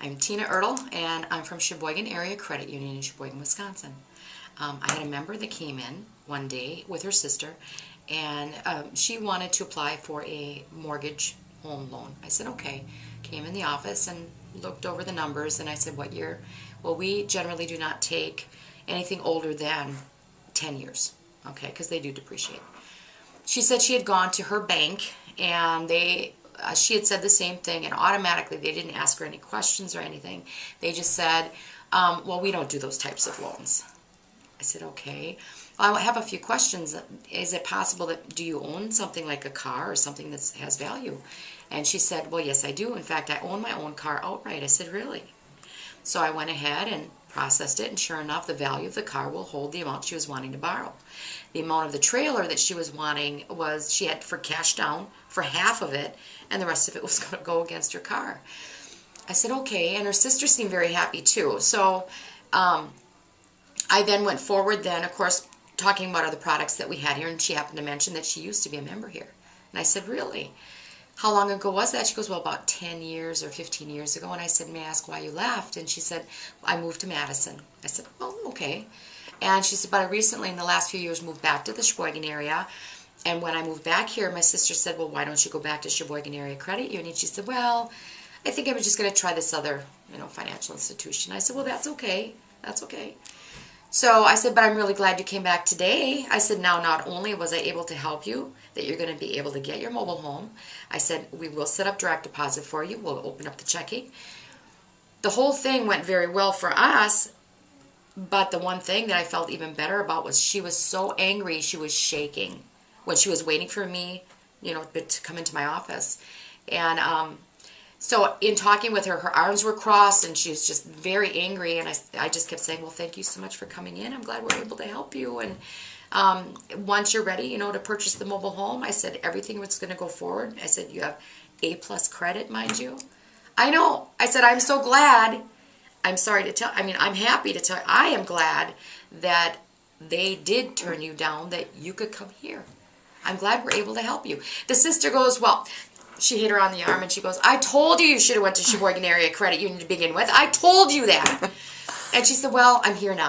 I'm Tina Ertl, and I'm from Sheboygan Area Credit Union in Sheboygan, Wisconsin. I had a member that came in one day with her sister, and she wanted to apply for a mortgage home loan. I said, okay. Came in the office and looked over the numbers, and I said, what year? Well, we generally do not take anything older than 10 years, okay, because they do depreciate. She said she had gone to her bank, and she had said the same thing, and automatically they didn't ask her any questions or anything. They just said, well, we don't do those types of loans. I said, okay. Well, I have a few questions. Is it possible that, do you own something like a car or something that has value? And she said, well, yes, I do. In fact, I own my own car outright. I said, really? So I went ahead and processed it, and sure enough, the value of the car will hold the amount she was wanting to borrow. The amount of the trailer that she was wanting was, she had for cash down for half of it, and the rest of it was going to go against her car. I said, okay, and her sister seemed very happy too. So I then went forward then, of course, talking about other products that we had here, and she happened to mention that she used to be a member here. And I said, really? How long ago was that? She goes, well, about 10 years or 15 years ago. And I said, may I ask why you left? And she said, I moved to Madison. I said, well, okay. And she said, but I recently, in the last few years, moved back to the Sheboygan area. And when I moved back here, my sister said, well, why don't you go back to Sheboygan Area Credit Union? She said, well, I think I'm just going to try this other, financial institution. I said, well, that's okay. That's okay. So I said, but I'm really glad you came back today. I said, now not only was I able to help you, that you're going to be able to get your mobile home. I said, we will set up direct deposit for you. We'll open up the checking. The whole thing went very well for us, but the one thing that I felt even better about was she was so angry, she was shaking when she was waiting for me, to come into my office. And so in talking with her, her arms were crossed, and she was just very angry, and I just kept saying, well, thank you so much for coming in. I'm glad we're able to help you. And once you're ready, to purchase the mobile home, I said, everything was going to go forward. I said, you have A+ credit, mind you. I know. I said, I'm so glad. I'm sorry to tell, I'm happy to tell, I am glad that they did turn you down, that you could come here. I'm glad we're able to help you. The sister goes, well, she hit her on the arm, and she goes, I told you should have went to Sheboygan Area Credit Union to begin with. I told you that. And she said, well, I'm here now.